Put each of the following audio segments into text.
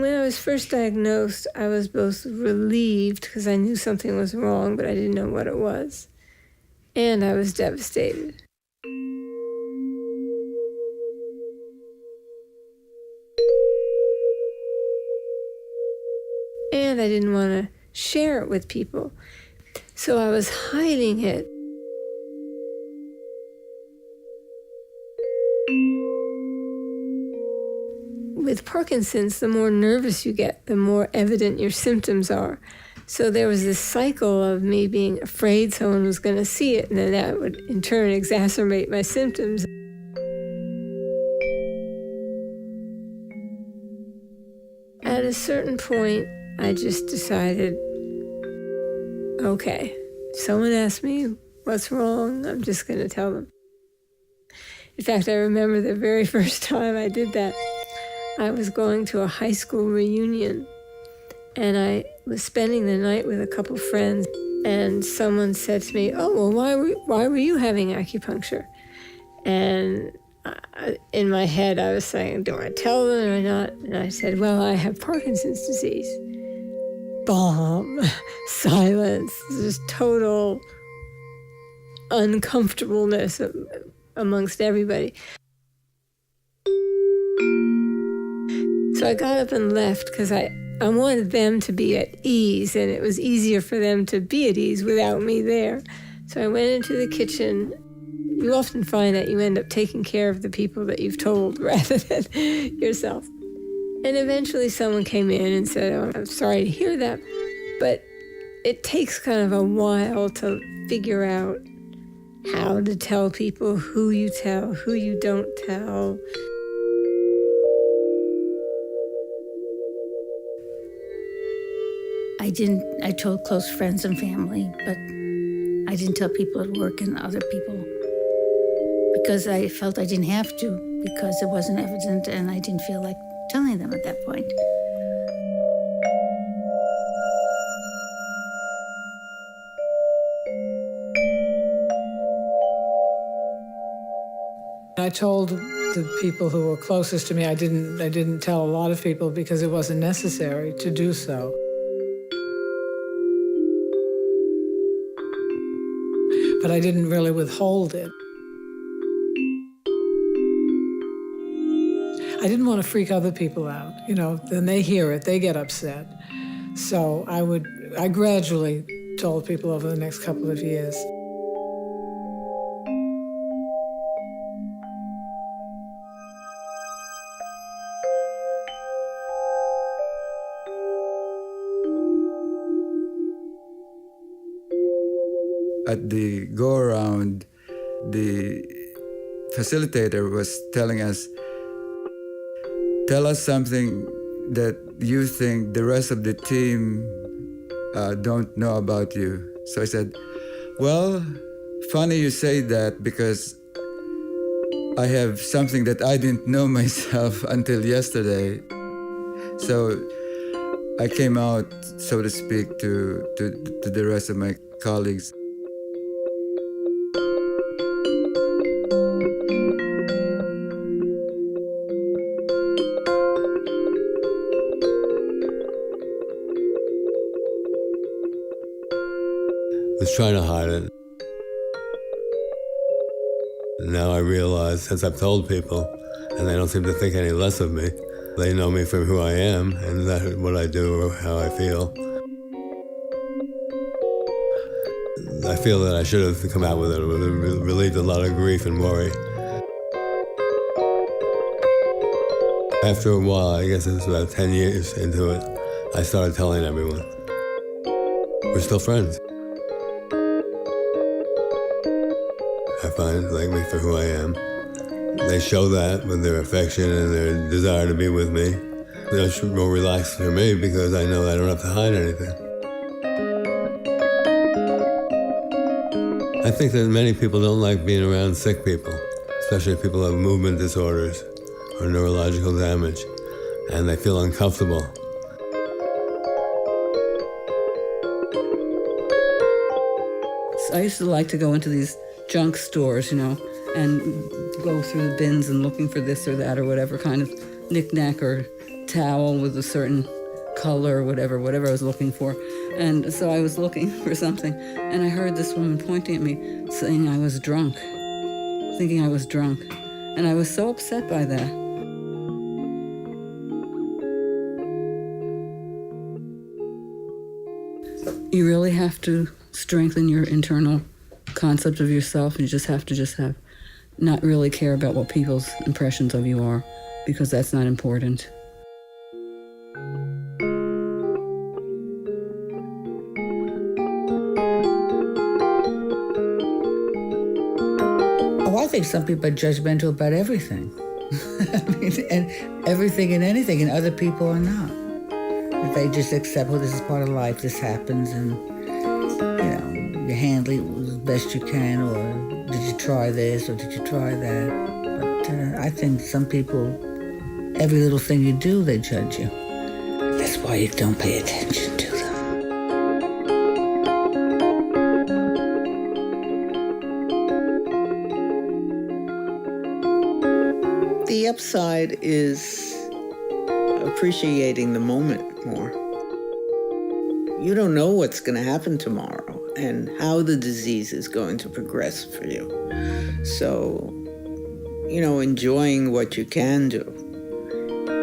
When I was first diagnosed, I was both relieved because I knew something was wrong, but I didn't know what it was. And I was devastated. And I didn't want to share it with people. So I was hiding it. With Parkinson's, the more nervous you get, the more evident your symptoms are. So there was this cycle of me being afraid someone was going to see it, and then that would in turn exacerbate my symptoms. At a certain point, I just decided, okay, if someone asks me what's wrong, I'm just going to tell them. In fact, I remember the very first time I did that. I was going to a high school reunion, and I was spending the night with a couple friends, and someone said to me, "Oh, well, why were you having acupuncture?" And in my head, I was saying, do I tell them or not? And I said, well, I have Parkinson's disease. Bomb, silence, just total uncomfortableness amongst everybody. So I got up and left because I wanted them to be at ease, and it was easier for them to be at ease without me there. So I went into the kitchen. You often find that you end up taking care of the people that you've told rather than yourself. And eventually someone came in and said, "Oh, I'm sorry to hear that," but it takes kind of a while to figure out how to tell people, who you tell, who you don't tell. I told close friends and family, but I didn't tell people at work and other people because I felt I didn't have to, because it wasn't evident and I didn't feel like telling them at that point. I told the people who were closest to me. I didn't tell a lot of people because it wasn't necessary to do so. But I didn't really withhold it. I didn't want to freak other people out. You know, then they hear it, they get upset. So I gradually told people over the next couple of years. At the go-around, the facilitator was telling us, tell us something that you think the rest of the team don't know about you. So I said, well, funny you say that, because I have something that I didn't know myself until yesterday. So I came out, so to speak, to the rest of my colleagues. Was trying to hide it. Now I realize, as I've told people, and they don't seem to think any less of me, they know me for who I am and that what I do or how I feel. I feel that I should have come out with it. It would have relieved a lot of grief and worry. After a while, I guess it was about 10 years into it, I started telling everyone. We're still friends. I find, like me for who I am. They show that with their affection and their desire to be with me. It's more relaxed for me because I know I don't have to hide anything. I think that many people don't like being around sick people, especially people who have movement disorders or neurological damage, and they feel uncomfortable. I used to like to go into these junk stores, and go through the bins and looking for this or that or whatever kind of knick-knack or towel with a certain color or whatever I was looking for. And so I was looking for something, and I heard this woman pointing at me saying I was drunk, thinking I was drunk. And I was so upset by that. You really have to strengthen your internal concept of yourself. You just have to not really care about what people's impressions of you are, because that's not important. Oh, I think some people are judgmental about everything. And everything and anything, and other people are not. If they just accept, well, this is part of life, this happens, and, you handle it as best you can, or did you try this, or did you try that? But I think some people, every little thing you do, they judge you. That's why you don't pay attention to them. The upside is appreciating the moment more. You don't know what's going to happen tomorrow and how the disease is going to progress for you. So, enjoying what you can do.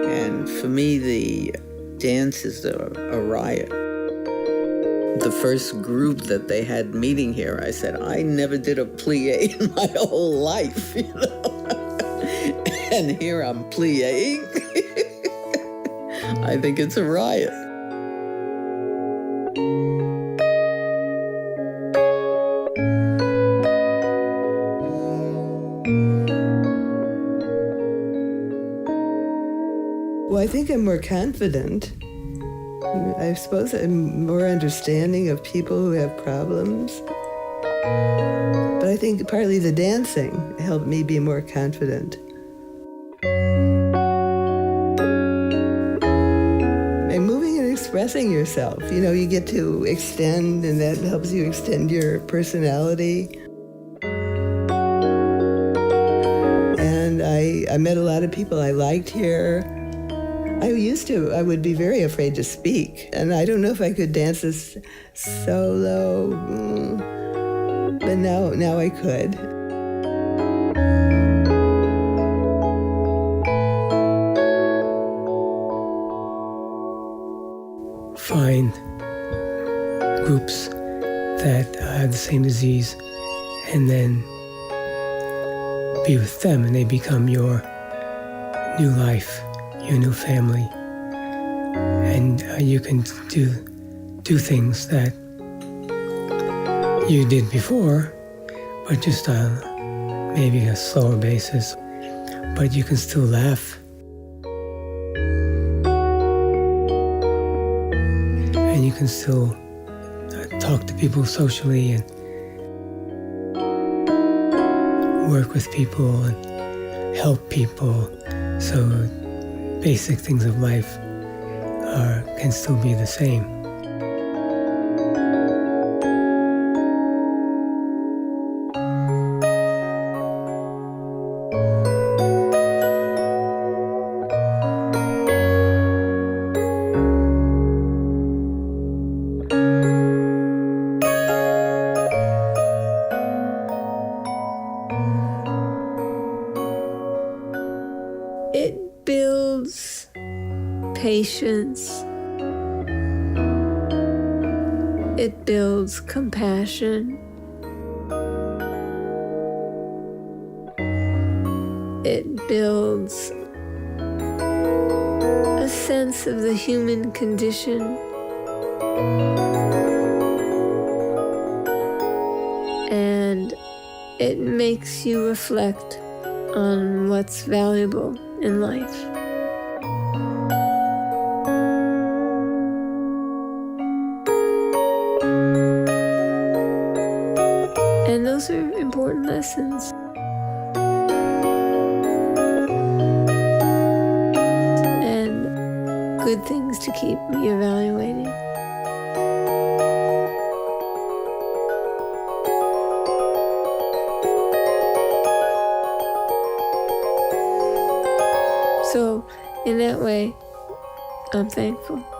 And for me, the dance is a riot. The first group that they had meeting here, I said, I never did a plie in my whole life, And here I'm plieing. I think it's a riot. Well, I think I'm more confident. I suppose I'm more understanding of people who have problems. But I think partly the dancing helped me be more confident. And moving and expressing yourself, you get to extend, and that helps you extend your personality. And I met a lot of people I liked here. I would be very afraid to speak, and I don't know if I could dance this solo, but now I could. Find groups that have the same disease, and then be with them, and they become your new life, your new family, and you can do things that you did before, but just on maybe a slower basis. But you can still laugh, and you can still talk to people socially and work with people and help people. So basic things of life can still be the same. It builds patience. It builds compassion. It builds a sense of the human condition. And it makes you reflect on what's valuable in life. And those are important lessons. And good things to keep reevaluating. So, in that way, I'm thankful.